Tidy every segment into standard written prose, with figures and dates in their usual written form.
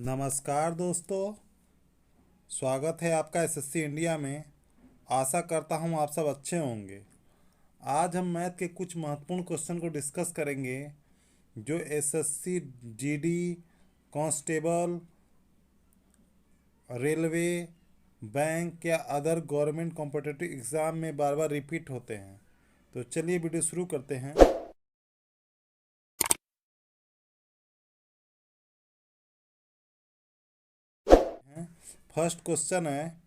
नमस्कार दोस्तों, स्वागत है आपका एसएससी इंडिया में। आशा करता हूँ आप सब अच्छे होंगे। आज हम मैथ के कुछ महत्वपूर्ण क्वेश्चन को डिस्कस करेंगे जो SSC, GD, constable, railway, bank या अदर गवर्नमेंट कॉम्पिटिटिव एग्ज़ाम में बार बार रिपीट होते हैं। तो चलिए वीडियो शुरू करते हैं। फर्स्ट क्वेश्चन है,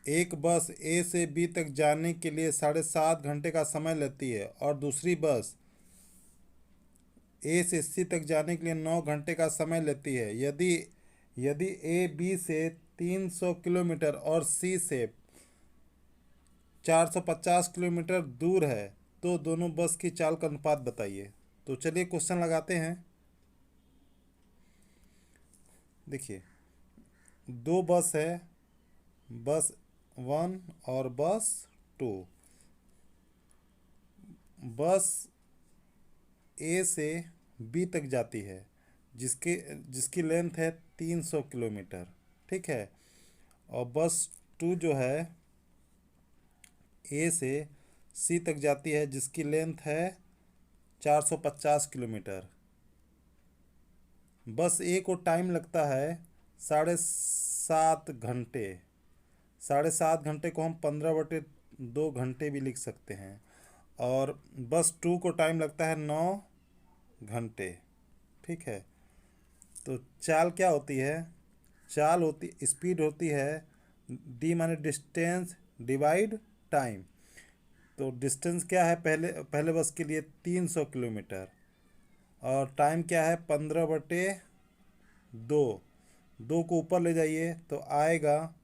एक बस ए से बी तक जाने के लिए 7.5 घंटे का समय लेती है और दूसरी बस ए से सी तक जाने के लिए 9 घंटे का समय लेती है। यदि यदि ए बी से 300 किलोमीटर और सी से 450 किलोमीटर दूर है तो दोनों बस की चाल का अनुपात बताइए। तो चलिए क्वेश्चन लगाते हैं। देखिए, दो बस है, बस 1 और बस 2। बस ए से बी तक जाती है जिसकी लेंथ है 300 किलोमीटर। ठीक है। और बस 2 जो है ए से सी तक जाती है जिसकी लेंथ है 450 किलोमीटर। बस ए को टाइम लगता है 7.5 घंटे। 7.5 घंटे को हम 15/2 घंटे भी लिख सकते हैं। और बस 2 को टाइम लगता है 9 घंटे। ठीक है। तो चाल क्या होती है? चाल होती स्पीड होती है डी माने डिस्टेंस डिवाइड टाइम। तो डिस्टेंस क्या है? पहले पहले बस के लिए 300 किलोमीटर और टाइम क्या है? 15/2। 2 को ऊपर ले जाइए तो आएगा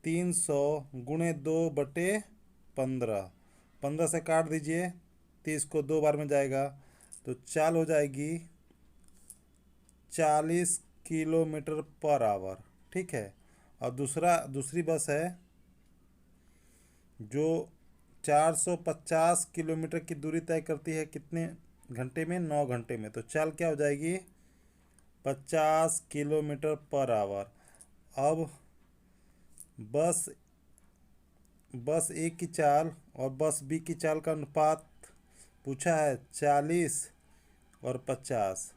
300 गुणे 2/15। 15 से काट दीजिए, 30 को 2 बार में जाएगा तो चाल हो जाएगी 40 किलोमीटर पर आवर। ठीक है। और दूसरी बस है जो 450 किलोमीटर की दूरी तय करती है कितने घंटे में? 9 घंटे में। तो चाल क्या हो जाएगी? 50 किलोमीटर पर आवर। अब बस बस ए की चाल और बस बी की चाल का अनुपात पूछा है, 40 और 50।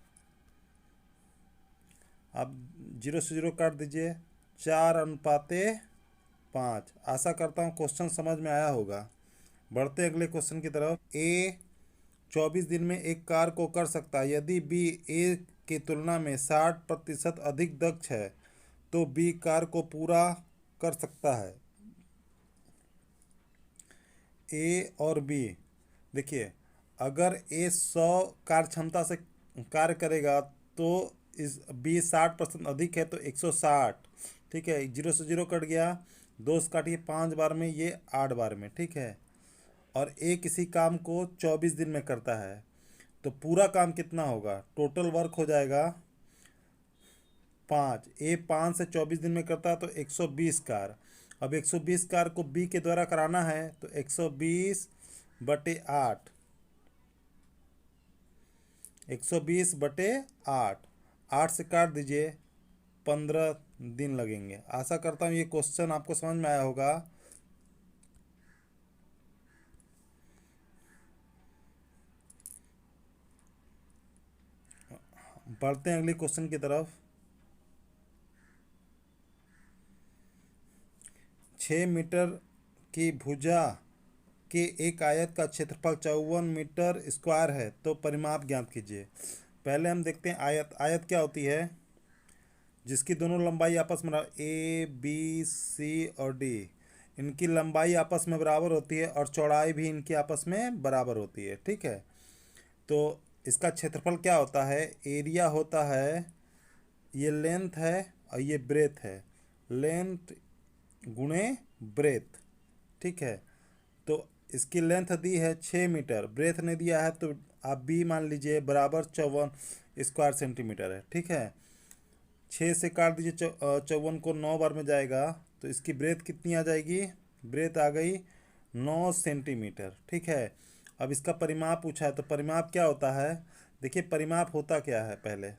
अब 0 से 0 काट दीजिए, 4:5। आशा करता हूँ क्वेश्चन समझ में आया होगा। बढ़ते अगले क्वेश्चन की तरफ। ए 24 दिन में एक कार को कर सकता है यदि बी ए की तुलना में 60% अधिक दक्ष है तो बी कार को पूरा कर सकता है। ए और बी, देखिए, अगर ए 100 कार्य क्षमता से कार्य करेगा तो इस बी 60% अधिक है तो 160। ठीक है। 0 से 0 कट गया, 2 से काटिए 5 बार में, ये 8 बार में। ठीक है। और ए किसी काम को 24 दिन में करता है तो पूरा काम कितना होगा? टोटल वर्क हो जाएगा 5। ए 5 से 24 दिन में करता है तो 120 कार। अब 120 कार को बी के द्वारा कराना है तो 120/8। 120/8। 8 से काट दीजिए, 15 दिन लगेंगे। आशा करता हूँ ये क्वेश्चन आपको समझ में आया होगा। बढ़ते हैं अगले क्वेश्चन की तरफ। 6 मीटर की भुजा के एक आयत का क्षेत्रफल 54 मीटर स्क्वायर है तो परिमाप ज्ञात कीजिए। पहले हम देखते हैं आयत। आयत क्या होती है? जिसकी दोनों लंबाई आपस में ए बी सी और डी, इनकी लंबाई आपस में बराबर होती है और चौड़ाई भी इनकी आपस में बराबर होती है। ठीक है। तो इसका क्षेत्रफल क्या होता है? एरिया होता है, ये लेंथ है और ये ब्रेथ है। लेंथ गुणे ब्रेथ। ठीक है। तो इसकी लेंथ दी है 6 मीटर, ब्रेथ ने दिया है तो आप बी मान लीजिए बराबर 54 स्क्वायर सेंटीमीटर है। ठीक है। 6 से काट दीजिए, 54 को 9 बार में जाएगा तो इसकी ब्रेथ कितनी आ जाएगी? ब्रेथ आ गई 9 सेंटीमीटर। ठीक है। अब इसका परिमाप पूछा है तो परिमाप क्या होता है? देखिए, परिमाप होता क्या है? पहले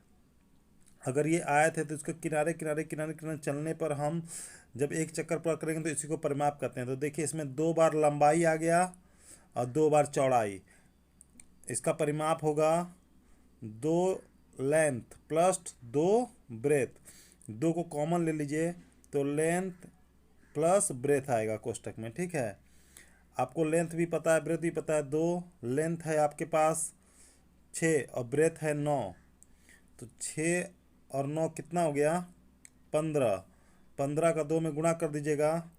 अगर ये आयत है तो इसके किनारे किनारे किनारे किनारे चलने पर हम जब एक चक्कर पूरा करेंगे तो इसी को परिमाप करते हैं। तो देखिए इसमें 2 बार लंबाई आ गया और 2 बार चौड़ाई। इसका परिमाप होगा 2 लेंथ प्लस 2 ब्रेथ। 2 को कॉमन ले लीजिए तो लेंथ प्लस ब्रेथ आएगा कोष्टक में, ठीक है। आपको लेंथ भी पता है, ब्रेथ भी पता है। 2 लेंथ है आपके पास 6 और ब्रेथ है 9, तो 6 और 9 कितना हो गया 15। 15 का 2 में गुणा कर दीजिएगा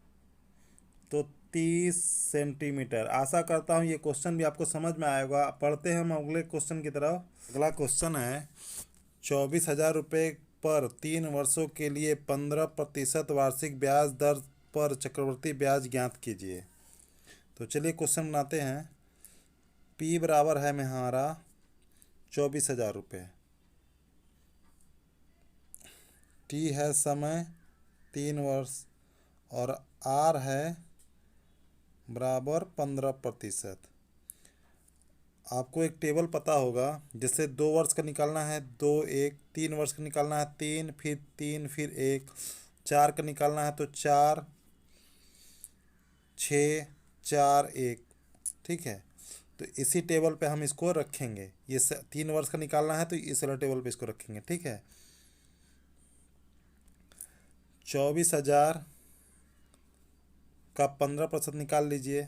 तो 30 सेंटीमीटर। आशा करता हूँ ये क्वेश्चन भी आपको समझ में आएगा। पढ़ते हैं हम अगले क्वेश्चन की तरफ। अगला क्वेश्चन है 24,000 रुपये पर 3 वर्षों के लिए 15% वार्षिक ब्याज दर पर चक्रवृद्धि ब्याज ज्ञात कीजिए। तो चलिए क्वेश्चन बनाते हैं। P बराबर है में हमारा 24,000 रुपये, T है समय 3 वर्ष और R है बराबर 15%। आपको एक टेबल पता होगा, जैसे 2 वर्ष का निकालना है 2 1, 3 वर्ष का निकालना है 3 फिर 3 फिर 1, 4 का निकालना है तो 4 6 4 1, ठीक है। तो इसी टेबल पे हम इसको रखेंगे। ये 3 वर्ष का निकालना है तो इस वाला टेबल पे इसको रखेंगे, ठीक है। 24,000 का 15% निकाल लीजिए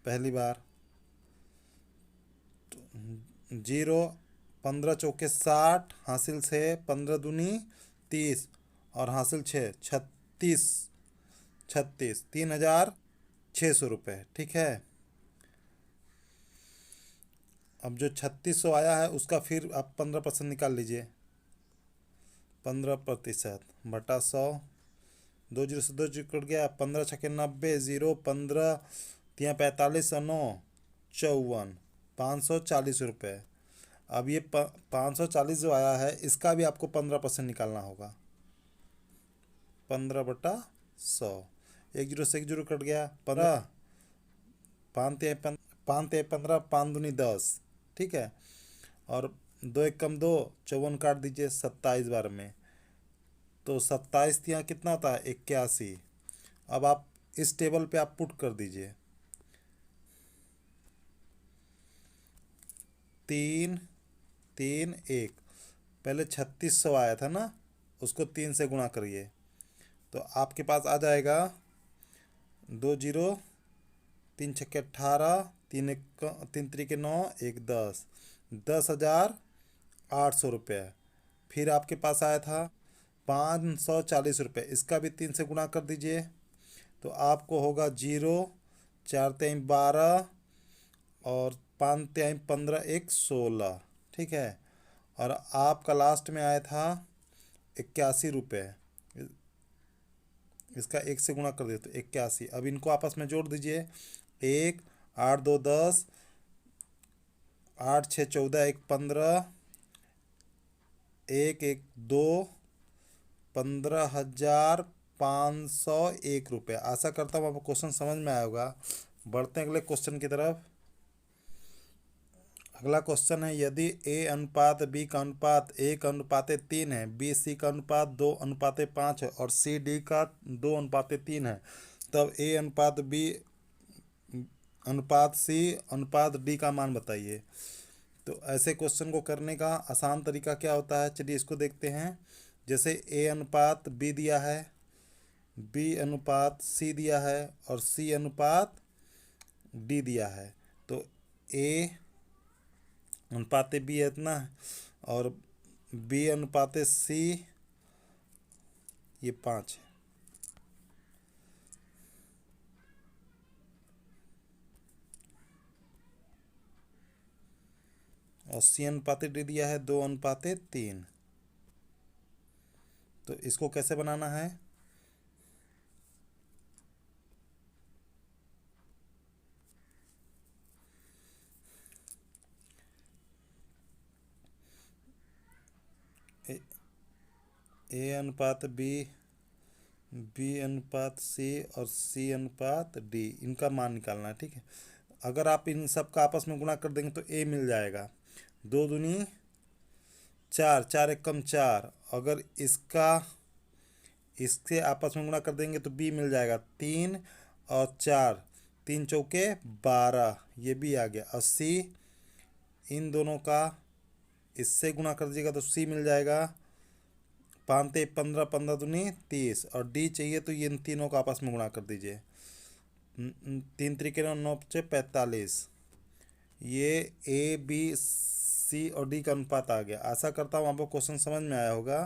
पहली बार। 0, 15 चौके 60, हासिल से 15 दूनी 30 और हासिल 6 36, 3,600 रुपये, ठीक है। अब जो 3600 आया है उसका फिर आप 15% निकाल लीजिए। 15% बटा 100, 2 जीरो से 2 जीरो कट गया, 15 छक्के 90, 0 15 तिया 45 और 9 54, 540 रुपये। अब ये 540 जो आया है इसका भी आपको 15% निकालना होगा। 15/100, 1 जीरो से 1 जीरो कट गया, 15 5 15, 5 दूनी 10, ठीक है। और 2 1 कम 2, 54 काट दीजिए 27 बार में, तो 27 यहाँ कितना होता है 81। अब आप इस टेबल पे आप पुट कर दीजिए 3 3 1। पहले 3600 आया था ना, उसको 3 से गुणा करिए तो आपके पास आ जाएगा 2 जीरो, 3 छक्के 18, 3 त्रिके 9, 1 10, 10,800 रुपये। फिर आपके पास आया था 540 रुपये, इसका भी 3 से गुणा कर दीजिए तो आपको होगा 0 4 3 12 और 5 3 15 1 16, ठीक है। और आपका लास्ट में आया था 81 रुपये, इसका 1 से गुणा कर दिए तो 81। अब इनको आपस में जोड़ दीजिए 1 8 2 10, 8 6 14, 1 15, 1 1 2, 15,501 रुपये। आशा करता हूँ आपको क्वेश्चन समझ में आया होगा। बढ़ते हैं अगले क्वेश्चन की तरफ। अगला क्वेश्चन है, यदि A अनुपात B का अनुपात 1:3 है, B C का अनुपात 2:5 है और C D का 2:3 है, तब A अनुपात B अनुपात C अनुपात D का मान बताइए। तो ऐसे क्वेश्चन को करने का आसान तरीका क्या होता है, चलिए इसको देखते हैं। जैसे A अनुपात B दिया है, B अनुपात C दिया है और C अनुपात D दिया है, तो A अनुपात बी है इतना और बी अनुपात सी ये 5 है। और सी अनुपात डी दिया है 2:3। तो इसको कैसे बनाना है, ए अनुपात बी, बी अनुपात सी और सी अनुपात डी, इनका मान निकालना है, ठीक है। अगर आप इन सब का आपस में गुणा कर देंगे तो ए मिल जाएगा। 2 दूनी चार, चार एक कम चार, अगर इसका इससे आपस में गुणा कर देंगे तो बी मिल जाएगा। तीन और चार, तीन चौके 12, ये भी आ गया। 80, इन दोनों का इससे गुणा कर दीजिएगा तो सी मिल जाएगा। 5 15, 15 दूनी 30, और डी चाहिए तो ये इन तीनों का आपस में गुणा कर दीजिए। तीन तरीके 9 9 45, ये ए बी सी और डी का अनुपात आ गया। आशा करता हूँ आपको क्वेश्चन समझ में आया होगा।